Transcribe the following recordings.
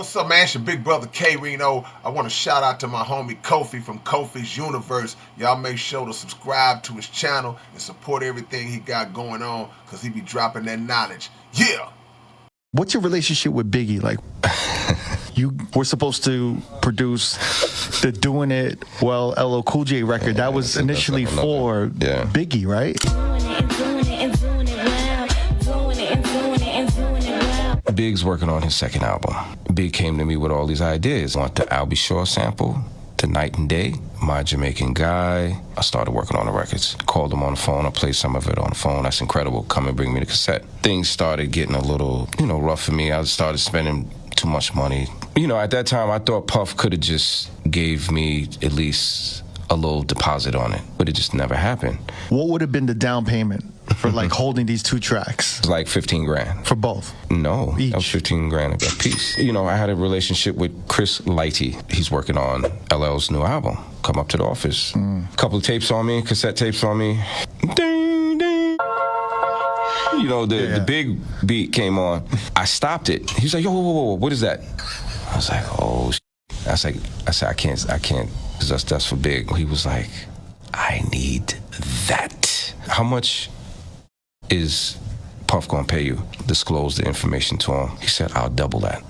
What's up, man? It's your big brother K Reno. I want to shout out to my homie Kofi from Kofi's Universe. Y'all make sure to subscribe to his channel and support everything he got going on because he be dropping that knowledge. Yeah! What's your relationship with Biggie? Like, you were supposed to produce the Doing It Well LL Cool J record. That was initially for Biggie, right? Big's working on his second album. Big came to me with all these ideas. I want the I'll Be Sure sample, the Night and Day, My Jamaican Guy. I started working on the records. Called him on the phone. I played some of it on the phone. That's incredible. Come and bring me the cassette. Things started getting a little, rough for me. I started spending too much money. At that time, I thought Puff could have just gave me at least a little deposit on it, but it just never happened. What would have been the down payment for like holding these two tracks? It was like 15 grand. For both? No, each. That was 15 grand a piece. I had a relationship with Chris Lighty. He's working on LL's new album. Come up to the office. A couple of tapes on me, cassette tapes on me. Ding, ding. The big beat came on. I stopped it. He was like, yo, whoa, what is that? I was like, oh, I said, I can't, because that's for Big. He was like, I need that. How much is Puff gonna pay you? Disclose the information to him. He said, I'll double that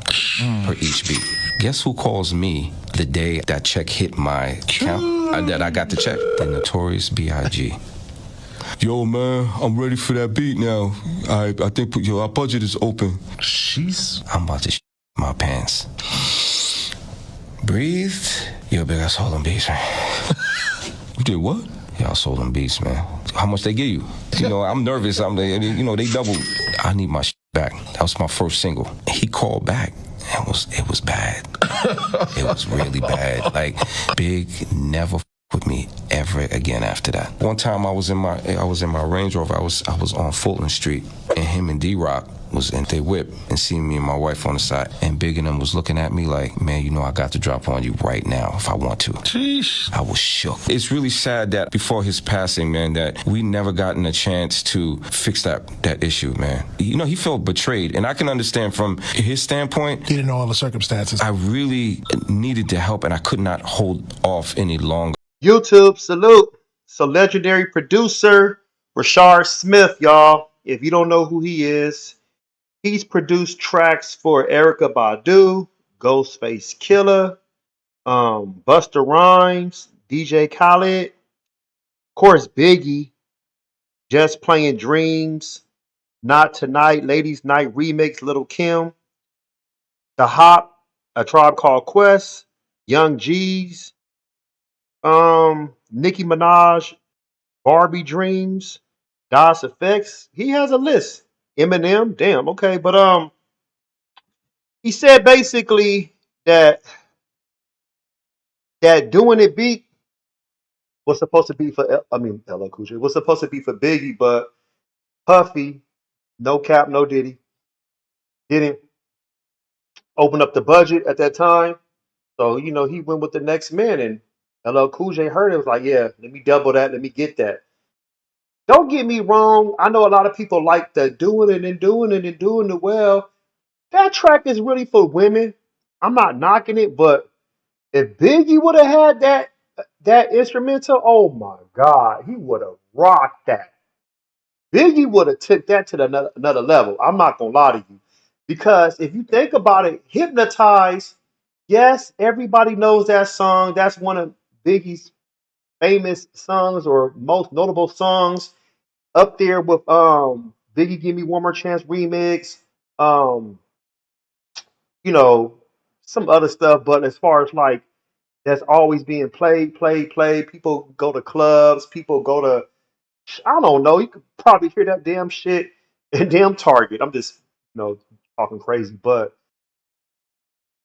for each beat. Guess who calls me the day that check hit my account? That I got the check? The Notorious B.I.G. Yo, man, I'm ready for that beat now. I think our budget is open. Jeez. I'm about to my pants. Breathe. Yo, Big, I sold them beats, man. You did what? Yeah, I sold them beats, man. How much they give you? I'm nervous. They doubled. I need my back. That was my first single. He called back. It was bad. It was really bad. Like, Big never with me ever again after that. One time I was in my Range Rover. I was on Fulton Street, and him and D-Rock was in their whip and seeing me and my wife on the side. And Big and them was looking at me like, man, I got to drop on you right now if I want to. Jeez. I was shook. It's really sad that before his passing, man, that we never gotten a chance to fix that issue, man. He felt betrayed, and I can understand from his standpoint. He didn't know all the circumstances. I really needed the help, and I could not hold off any longer. YouTube, salute. So legendary producer, Rashad Smith, y'all. If you don't know who he is, he's produced tracks for Erykah Badu, Ghostface Killer, Busta Rhymes, DJ Khaled, of course Biggie, Just Playing Dreams, Not Tonight, Ladies Night Remix, Little Kim, The Hop, A Tribe Called Quest, Young G's, Nicki Minaj, Barbie Dreams, Das Effects. He has a list. Eminem, damn, okay, but he said basically that Doing It beat was supposed to be for LL Cool J was supposed to be for Biggie, but Puffy, no cap, no diddy, didn't open up the budget at that time. So, he went with the next man, and LL Cool J heard it, was like, yeah, let me double that, let me get that. Don't get me wrong, I know a lot of people like the doing it and doing it and doing it well. That track is really for women. I'm not knocking it, but if Biggie would have had that instrumental, oh my God, he would have rocked that. Biggie would have took that to another level. I'm not gonna lie to you, because if you think about it, Hypnotize, yes, everybody knows that song. That's one of Biggie's famous songs or most notable songs, up there with Biggie Give Me One More Chance remix, um, some other stuff. But as far as like that's always being played. People go to clubs, people go to, I don't know, you could probably hear that damn shit in damn Target. I'm just, talking crazy, but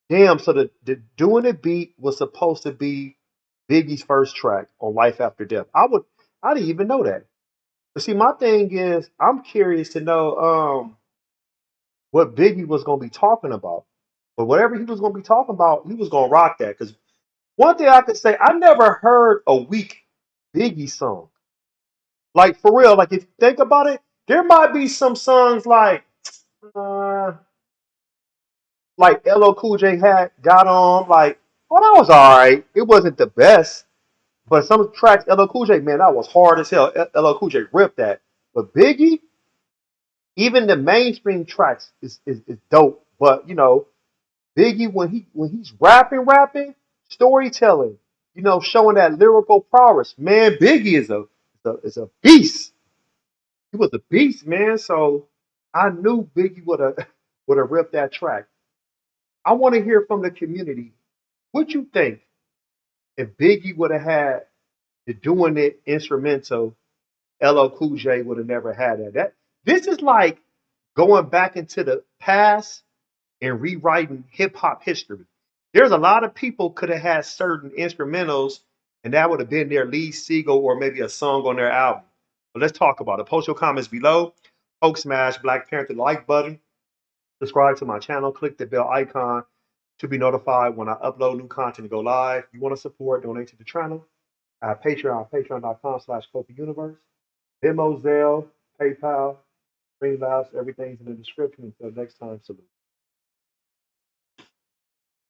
damn, so the Doing It beat was supposed to be Biggie's first track on Life After Death. I didn't even know that. But see, my thing is, I'm curious to know what Biggie was gonna be talking about. But whatever he was gonna be talking about, he was gonna rock that. Because one thing I could say, I never heard a weak Biggie song. Like, for real, like if you think about it, there might be some songs like like LL Cool J had got on, like, oh, that was all right. It wasn't the best, but some tracks LL Cool J, man, that was hard as hell. LL Cool J ripped that. But Biggie, even the mainstream tracks is dope. But Biggie when he's rapping, storytelling, showing that lyrical prowess, man, Biggie is a beast. He was a beast, man. So I knew Biggie would have ripped that track. I want to hear from the community. What you think if Biggie would have had the doing it instrumental? LL Cool J would have never had that. This is like going back into the past and rewriting hip hop history. There's a lot of people could have had certain instrumentals, and that would have been their lead single or maybe a song on their album. But let's talk about it. Post your comments below. Oak Smash, Black Panther like button. Subscribe to my channel. Click the bell icon to be notified when I upload new content and go live. You want to support, donate to the channel. I have Patreon, patreon.com/Kofi Universe. Venmo, Zelle, PayPal, Streamlabs, everything's in the description. Until next time, salute.